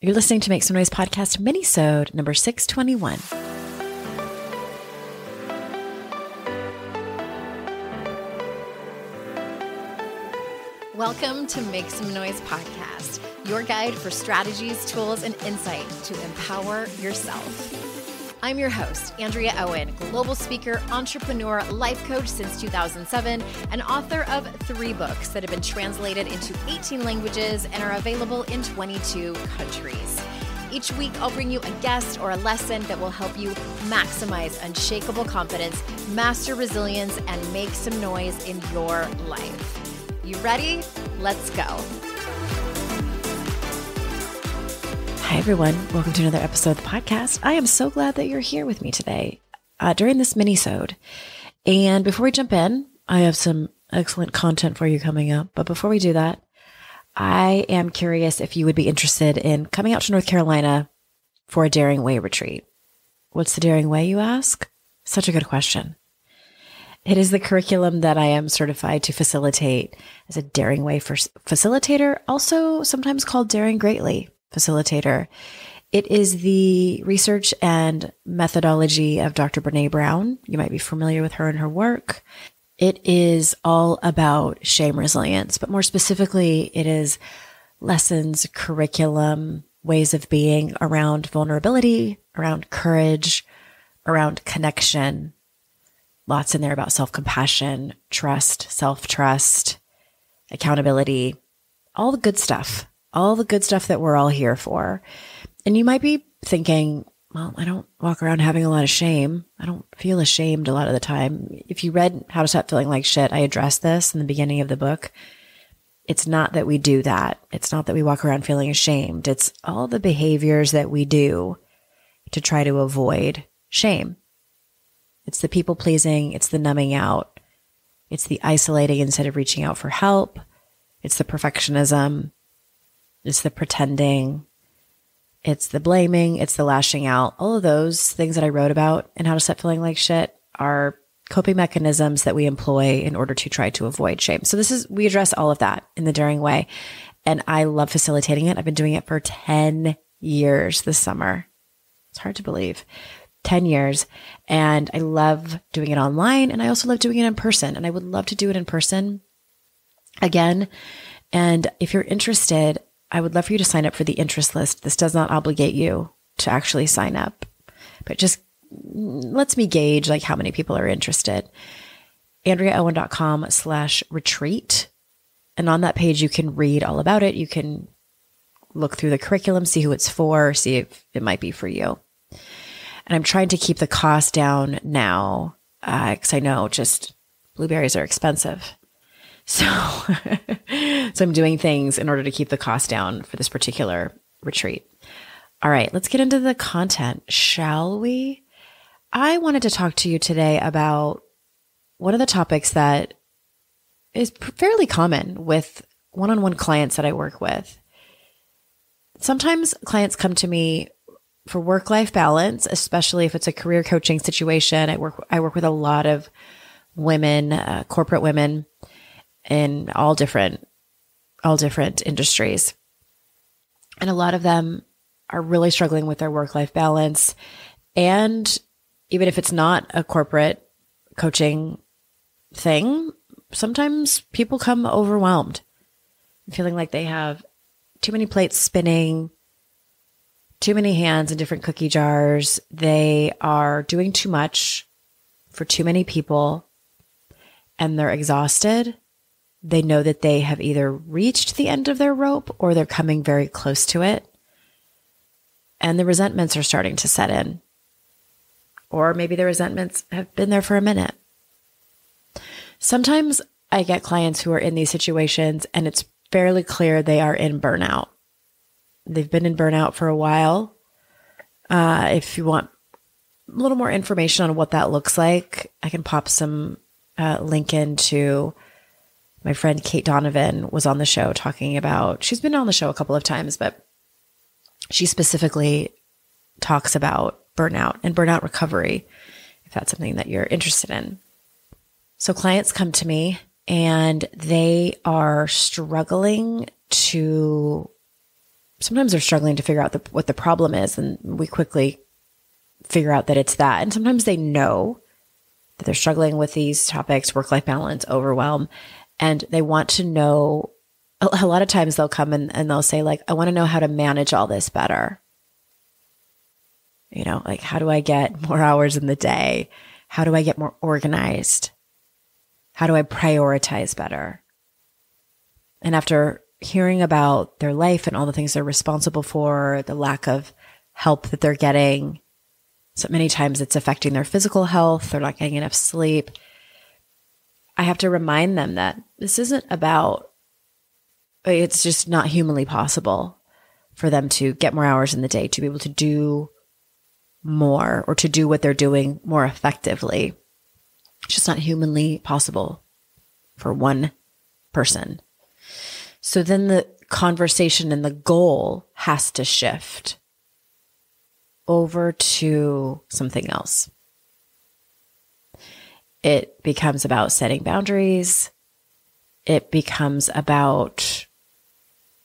You're listening to Make Some Noise podcast, Minisode number 621. Welcome to Make Some Noise podcast, your guide for strategies, tools, and insight to empower yourself. I'm your host, Andrea Owen, global speaker, entrepreneur, life coach since 2007, and author of 3 books that have been translated into 18 languages and are available in 22 countries. Each week, I'll bring you a guest or a lesson that will help you maximize unshakable confidence, master resilience, and make some noise in your life. You ready? Let's go. Hi, everyone. Welcome to another episode of the podcast. I am so glad that you're here with me today during this mini-sode. And before we jump in, I have some excellent content for you coming up. But before we do that, I am curious if you would be interested in coming out to North Carolina for a Daring Way retreat. What's the Daring Way, you ask? Such a good question. It is the curriculum that I am certified to facilitate as a Daring Way facilitator, also sometimes called Daring Greatly facilitator. It is the research and methodology of Dr. Brené Brown. You might be familiar with her and her work. It is all about shame resilience, but more specifically, it is lessons, curriculum, ways of being around vulnerability, around courage, around connection. Lots in there about self-compassion, trust, self-trust, accountability, all the good stuff that we're all here for. And you might be thinking, well, I don't walk around having a lot of shame. I don't feel ashamed a lot of the time. If you read How to Stop Feeling Like Shit, I addressed this in the beginning of the book. It's not that we do that. It's not that we walk around feeling ashamed. It's all the behaviors that we do to try to avoid shame. It's the people pleasing. It's the numbing out. It's the isolating instead of reaching out for help. It's the perfectionism. It's the pretending. It's the blaming. It's the lashing out. All of those things that I wrote about in How to Stop Feeling Like Shit are coping mechanisms that we employ in order to try to avoid shame. So we address all of that in the Daring Way. And I love facilitating it. I've been doing it for 10 years this summer. It's hard to believe. 10 years. And I love doing it online. And I also love doing it in person. And I would love to do it in person again. And if you're interested, I would love for you to sign up for the interest list. This does not obligate you to actually sign up, but just lets me gauge like how many people are interested. AndreaOwen.com/retreat. And on that page, you can read all about it. You can look through the curriculum, see who it's for, see if it might be for you. And I'm trying to keep the cost down now because I know just blueberries are expensive. So I'm doing things in order to keep the cost down for this particular retreat. All right, let's get into the content, shall we? I wanted to talk to you today about one of the topics that is fairly common with one-on-one clients that I work with. Sometimes clients come to me for work-life balance, especially if it's a career coaching situation. I work with a lot of women, corporate women, in all different industries. And a lot of them are really struggling with their work-life balance. And even if it's not a corporate coaching thing, sometimes people come overwhelmed, feeling like they have too many plates spinning, too many hands in different cookie jars. They are doing too much for too many people, and they're exhausted. They know that they have either reached the end of their rope or they're coming very close to it. And the resentments are starting to set in. Or maybe the resentments have been there for a minute. Sometimes I get clients who are in these situations and it's fairly clear they are in burnout. They've been in burnout for a while. If you want a little more information on what that looks like, I can pop some link into my friend Kate Donovan was on the show talking about, she's been on the show a couple of times, but she specifically talks about burnout and burnout recovery, if that's something that you're interested in. So clients come to me and they are struggling to sometimes they're struggling to figure out what the problem is, and we quickly figure out that it's that. And sometimes they know that they're struggling with these topics, work-life balance, overwhelm, and they want to know. A lot of times they'll come and they'll say, like, I want to know how to manage all this better. You know, like, how do I get more hours in the day? How do I get more organized? How do I prioritize better? And after hearing about their life and all the things they're responsible for, the lack of help that they're getting, so many times it's affecting their physical health. They're not getting enough sleep. I have to remind them that this isn't about, it's just not humanly possible for them to get more hours in the day, to be able to do more or to do what they're doing more effectively. It's just not humanly possible for one person. So then the conversation and the goal has to shift over to something else. It becomes about setting boundaries. It becomes about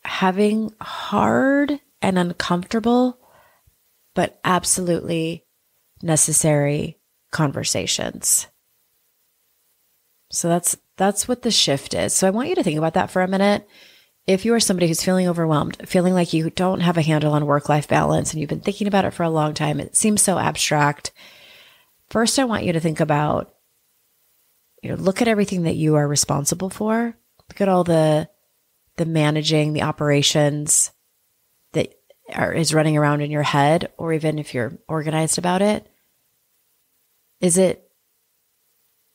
having hard and uncomfortable, but absolutely necessary conversations. So that's what the shift is. So I want you to think about that for a minute. If you are somebody who's feeling overwhelmed, feeling like you don't have a handle on work-life balance, and you've been thinking about it for a long time, it seems so abstract. First, I want you to think about, look at everything that you are responsible for. Look at all the managing, the operations that is running around in your head, or even if you're organized about it. Is it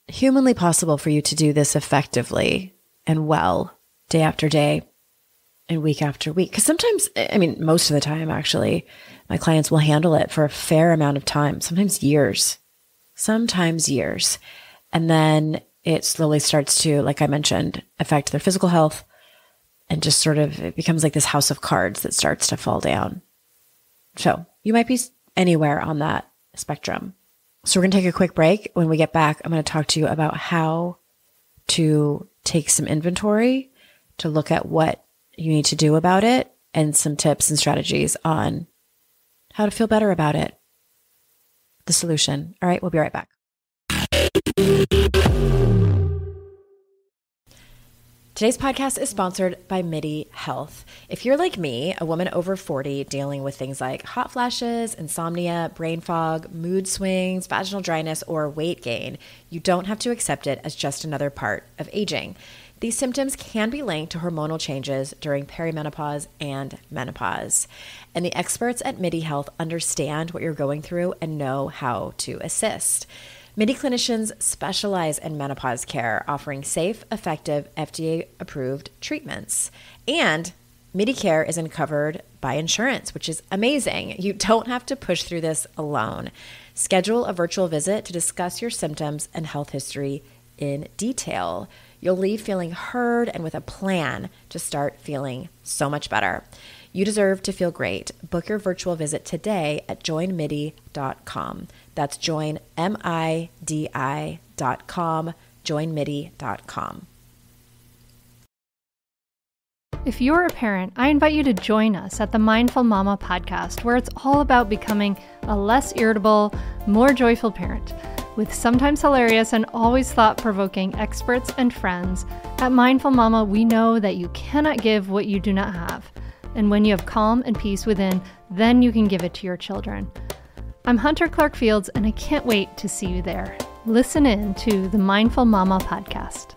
humanly possible for you to do this effectively and well, day after day and week after week? Because sometimes, most of the time, actually, my clients will handle it for a fair amount of time, sometimes years. And then it slowly starts to, like I mentioned, affect their physical health, and just sort of, it becomes like this house of cards that starts to fall down. So you might be anywhere on that spectrum. So we're going to take a quick break. When we get back, I'm going to talk to you about how to take some inventory, to look at what you need to do about it, and some tips and strategies on how to feel better about it. The solution. All right, we'll be right back. Today's podcast is sponsored by MIDI Health. If you're like me, a woman over 40 dealing with things like hot flashes, insomnia, brain fog, mood swings, vaginal dryness, or weight gain, you don't have to accept it as just another part of aging. These symptoms can be linked to hormonal changes during perimenopause and menopause. And the experts at MIDI Health understand what you're going through and know how to assist. MIDI clinicians specialize in menopause care, offering safe, effective, FDA-approved treatments. And MIDI care isn't covered by insurance, which is amazing. You don't have to push through this alone. Schedule a virtual visit to discuss your symptoms and health history in detail. You'll leave feeling heard and with a plan to start feeling so much better. You deserve to feel great. Book your virtual visit today at joinmidi.com. That's joinmidi.com, joinmidi.com. If you're a parent, I invite you to join us at the Mindful Mama podcast, where it's all about becoming a less irritable, more joyful parent. With sometimes hilarious and always thought-provoking experts and friends, at Mindful Mama, we know that you cannot give what you do not have. And when you have calm and peace within, then you can give it to your children. I'm Hunter Clark Fields, and I can't wait to see you there. Listen in to the Mindful Mama podcast.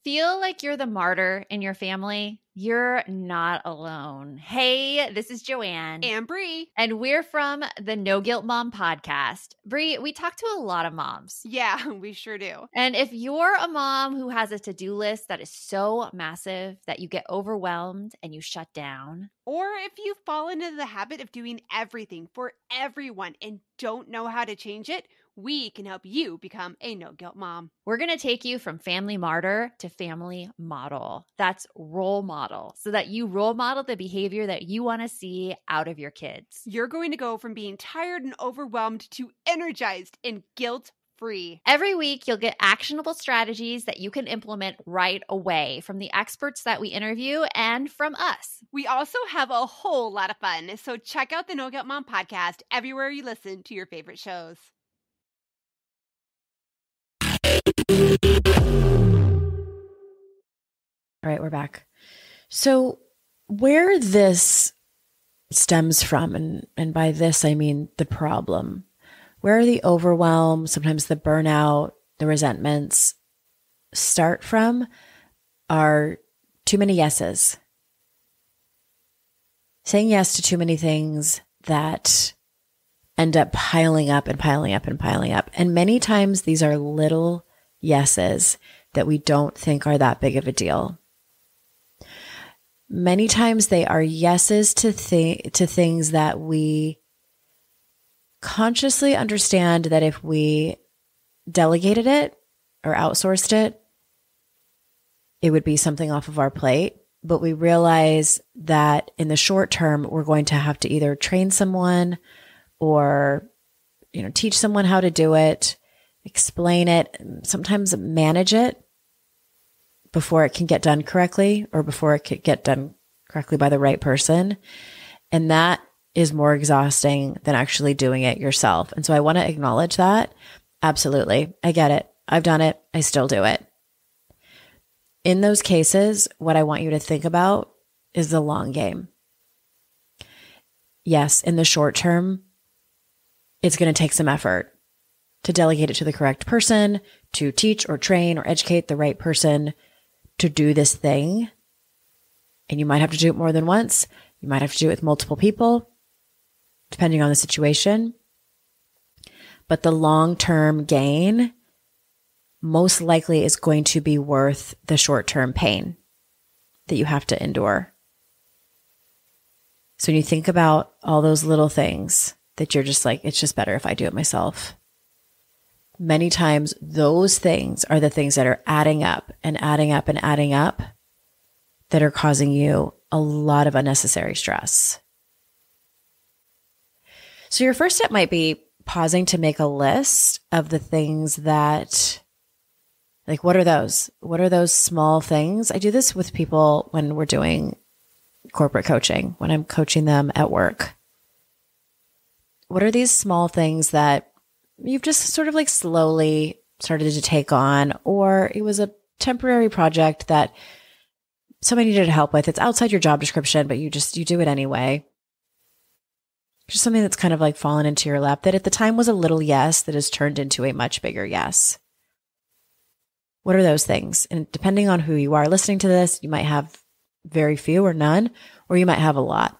Feel like you're the martyr in your family? You're not alone. Hey, this is Joanne. And Bree. And we're from the No Guilt Mom podcast. Bree, we talk to a lot of moms. Yeah, we sure do. And if you're a mom who has a to-do list that is so massive that you get overwhelmed and you shut down, or if you fall into the habit of doing everything for everyone and don't know how to change it, we can help you become a no-guilt mom. we're going to take you from family martyr to family model. That's role model, so that you role model the behavior that you want to see out of your kids. You're going to go from being tired and overwhelmed to energized and guilt free. Every week, you'll get actionable strategies that you can implement right away from the experts that we interview and from us. We also have a whole lot of fun, so check out the No Guilt Mom podcast everywhere you listen to your favorite shows. All right, we're back. So where this stems from, and by this I mean the problem, where the overwhelm, sometimes the burnout, the resentments start from are too many yeses. Saying yes to too many things that end up piling up and piling up and piling up. And many times these are little yeses that we don't think are that big of a deal. Many times they are yeses to things that we consciously understand that if we delegated it or outsourced it, it would be something off of our plate. But we realize that in the short term, we're going to have to either train someone or, teach someone how to do it, explain it, sometimes manage it before it can get done correctly or before it can get done correctly by the right person. And that is more exhausting than actually doing it yourself. And so I want to acknowledge that. Absolutely. I get it. I've done it. I still do it. In those cases, what I want you to think about is the long game. Yes, in the short term, it's going to take some effort to delegate it to the correct person, to teach or train or educate the right person to do this thing. And you might have to do it more than once. You might have to do it with multiple people, depending on the situation. But the long-term gain most likely is going to be worth the short-term pain that you have to endure. So when you think about all those little things that you're just like, it's just better if I do it myself. Many times those things are the things that are adding up and adding up and adding up that are causing you a lot of unnecessary stress. So your first step might be pausing to make a list of the things that, like, what are those? What are those small things? I do this with people when we're doing corporate coaching, when I'm coaching them at work. What are these small things that you've just sort of like slowly started to take on, or it was a temporary project that somebody needed help with? It's outside your job description, but you do it anyway. Just something that's kind of like fallen into your lap that at the time was a little yes that has turned into a much bigger yes. What are those things? And depending on who you are listening to this, you might have very few or none, or you might have a lot.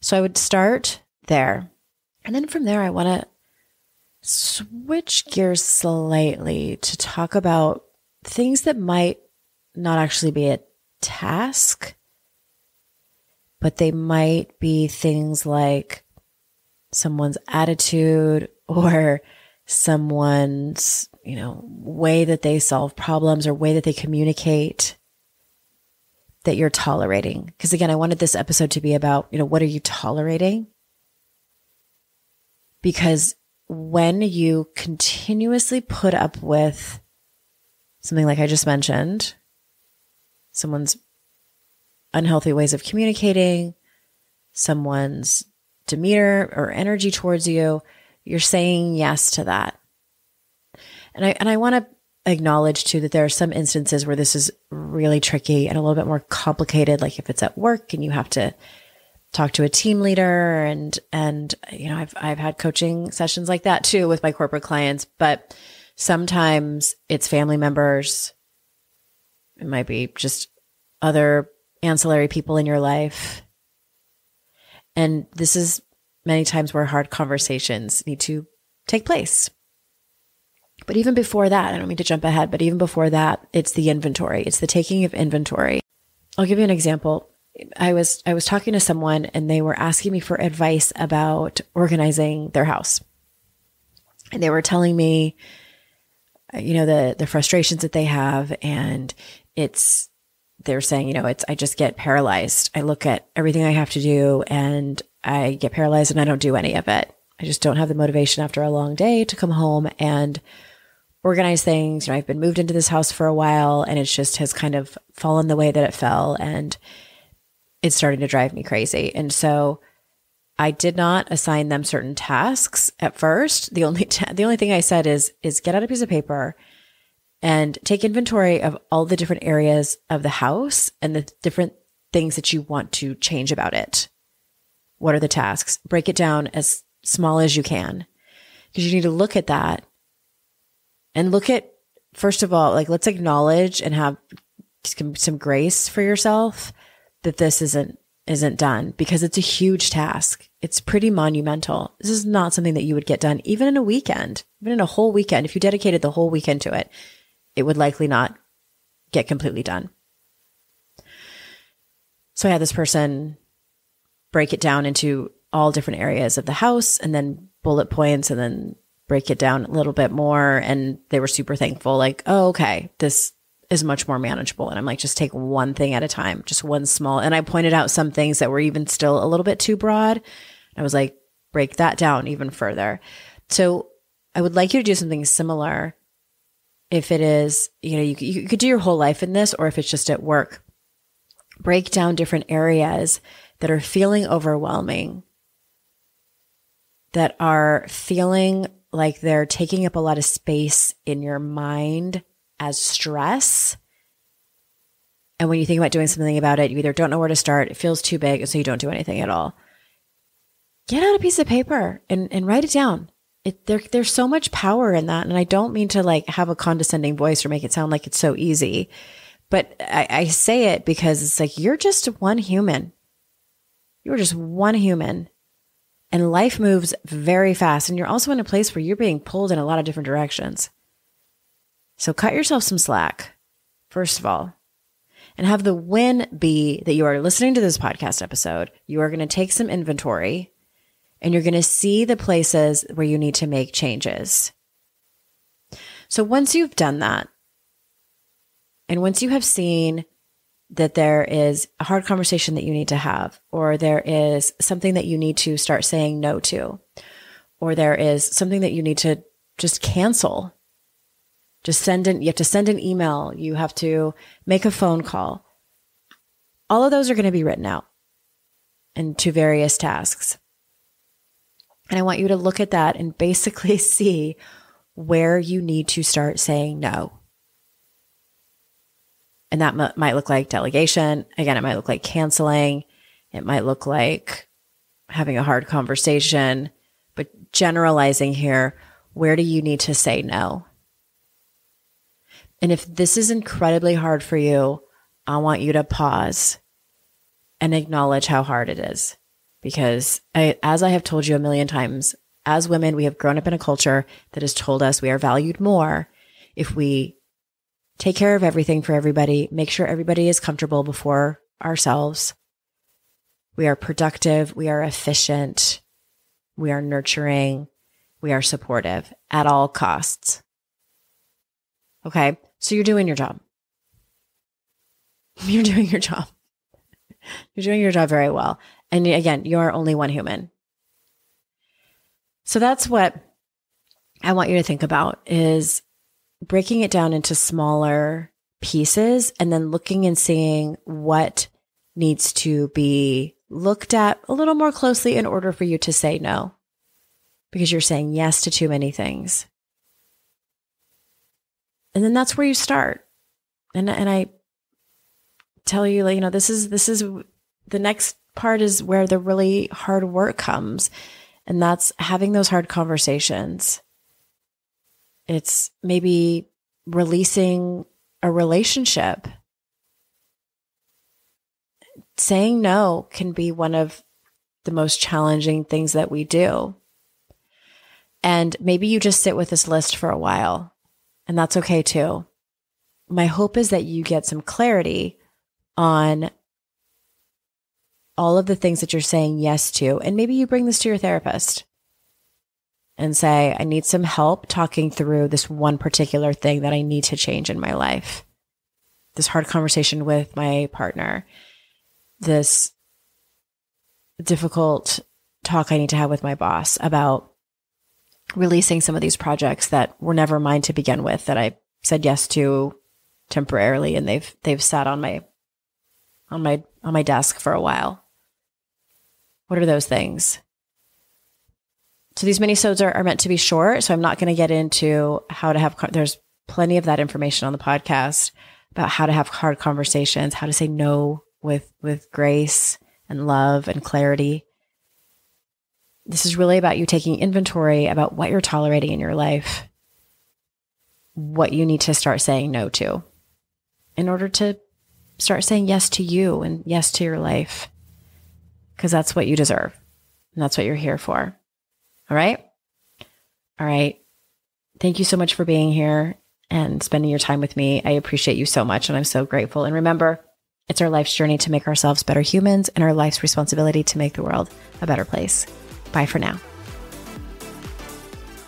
So I would start there. And then from there, I want to switch gears slightly to talk about things that might not actually be a task, but they might be things like someone's attitude or someone's, way that they solve problems or way that they communicate that you're tolerating. Because again, I wanted this episode to be about, what are you tolerating? Because when you continuously put up with something like I just mentioned, someone's unhealthy ways of communicating, someone's demeanor or energy towards you, you're saying yes to that. And I want to acknowledge too that there are some instances where this is really tricky and a little bit more complicated, like if it's at work and you have to talk to a team leader and I've had coaching sessions like that too with my corporate clients, but sometimes it's family members. It might be just other ancillary people in your life. And this is many times where hard conversations need to take place. But even before that, I don't mean to jump ahead, but even before that, it's the inventory. It's the taking of inventory. I'll give you an example. I was talking to someone and they were asking me for advice about organizing their house. And they were telling me, the frustrations that they have, and they're saying, I just get paralyzed. I look at everything I have to do and I get paralyzed and I don't do any of it. I just don't have the motivation after a long day to come home and organize things. I've been moved into this house for a while and it just has kind of fallen the way that it fell, and it's starting to drive me crazy. And so I did not assign them certain tasks at first. The only thing I said is get out a piece of paper and take inventory of all the different areas of the house and the different things that you want to change about it. What are the tasks? Break it down as small as you can, because you need to look at that and look at, first of all, like, let's acknowledge and have some grace for yourself that this isn't done, because it's a huge task. It's pretty monumental. This is not something that you would get done even in a weekend, even in a whole weekend. If you dedicated the whole weekend to it, it would likely not get completely done. So I had this person break it down into all different areas of the house and then bullet points and then break it down a little bit more. And they were super thankful, like, oh, okay, this is much more manageable. And I'm like, just take one thing at a time, just one small. And I pointed out some things that were even still a little bit too broad. I was like, break that down even further. So I would like you to do something similar. If it is, you could do your whole life in this, or if it's just at work, break down different areas that are feeling overwhelming, that are feeling like they're taking up a lot of space in your mind as stress. And when you think about doing something about it, you either don't know where to start, it feels too big, and so you don't do anything at all. Get out a piece of paper and write it down. There's so much power in that. And I don't mean to like have a condescending voice or make it sound like it's so easy, but I say it because it's like, you're just one human. You're just one human, and life moves very fast. And you're also in a place where you're being pulled in a lot of different directions. So cut yourself some slack, first of all, and have the win be that you are listening to this podcast episode. You are going to take some inventory and you're going to see the places where you need to make changes. So once you've done that, and once you have seen that there is a hard conversation that you need to have, or there is something that you need to start saying no to, or there is something that you need to just cancel, you have to send an email, you have to make a phone call. All of those are going to be written out into various tasks. And I want you to look at that and basically see where you need to start saying no. And that might look like delegation. Again, it might look like canceling. It might look like having a hard conversation. But generalizing here, where do you need to say no? And if this is incredibly hard for you, I want you to pause and acknowledge how hard it is. Because as I have told you a million times, as women, we have grown up in a culture that has told us we are valued more if we take care of everything for everybody, make sure everybody is comfortable before ourselves. We are productive, we are efficient, we are nurturing, we are supportive at all costs. Okay, so you're doing your job. You're doing your job. You're doing your job very well. And again, you're only one human. So that's what I want you to think about, is breaking it down into smaller pieces and then looking and seeing what needs to be looked at a little more closely in order for you to say no, because you're saying yes to too many things. And then that's where you start. And I tell you, this is the next part is where the really hard work comes. And that's having those hard conversations. It's maybe releasing a relationship. Saying no can be one of the most challenging things that we do. And maybe you just sit with this list for a while, and that's okay too. My hope is that you get some clarity on all of the things that you're saying yes to. And maybe you bring this to your therapist and say, I need some help talking through this one particular thing that I need to change in my life. This hard conversation with my partner, this difficult talk I need to have with my boss about releasing some of these projects that were never mine to begin with, that I said yes to temporarily, and they've sat on my desk for a while. What are those things? So these minisodes are meant to be short, so I'm not going to get into how to have, there's plenty of that information on the podcast about how to have hard conversations, how to say no with grace and love and clarity. This is really about you taking inventory about what you're tolerating in your life, what you need to start saying no to in order to start saying yes to you and yes to your life, because that's what you deserve and that's what you're here for. All right? All right. Thank you so much for being here and spending your time with me. I appreciate you so much, and I'm so grateful. And remember, it's our life's journey to make ourselves better humans and our life's responsibility to make the world a better place. Bye for now.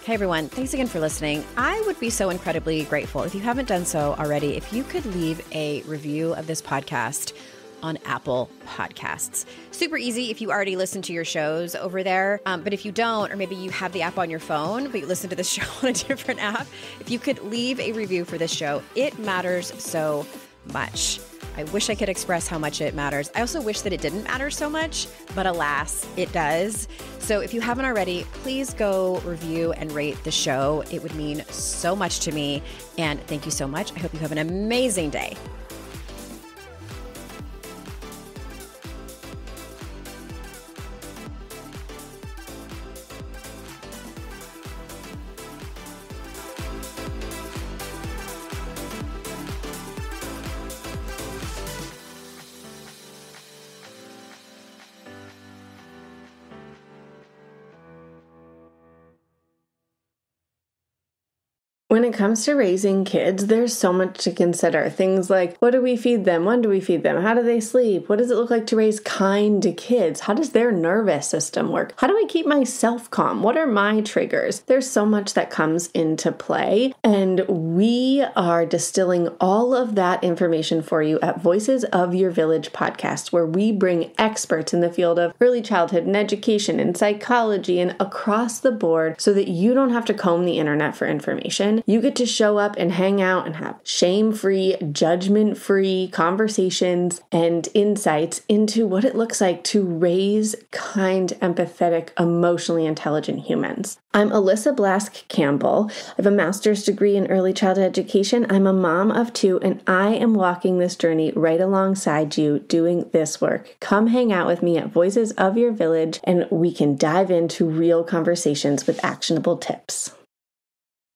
Hey everyone, thanks again for listening. I would be so incredibly grateful if you haven't done so already, if you could leave a review of this podcast on Apple Podcasts. Super easy if you already listen to your shows over there. But if you don't, or maybe you have the app on your phone, but you listen to the show on a different app, if you could leave a review for this show, it matters so much. I wish I could express how much it matters. I also wish that it didn't matter so much, but alas, it does. So if you haven't already, please go review and rate the show. It would mean so much to me. And thank you so much. I hope you have an amazing day. When it comes to raising kids, there's so much to consider. Things like, what do we feed them? When do we feed them? How do they sleep? What does it look like to raise kind kids? How does their nervous system work? How do I keep myself calm? What are my triggers? There's so much that comes into play, and we are distilling all of that information for you at Voices of Your Village podcast, where we bring experts in the field of early childhood and education and psychology and across the board so that you don't have to comb the internet for information. You get to show up and hang out and have shame-free, judgment-free conversations and insights into what it looks like to raise kind, empathetic, emotionally intelligent humans. I'm Alyssa Blask Campbell. I have a master's degree in early childhood education. I'm a mom of 2, and I am walking this journey right alongside you doing this work. Come hang out with me at Voices of Your Village, and we can dive into real conversations with actionable tips.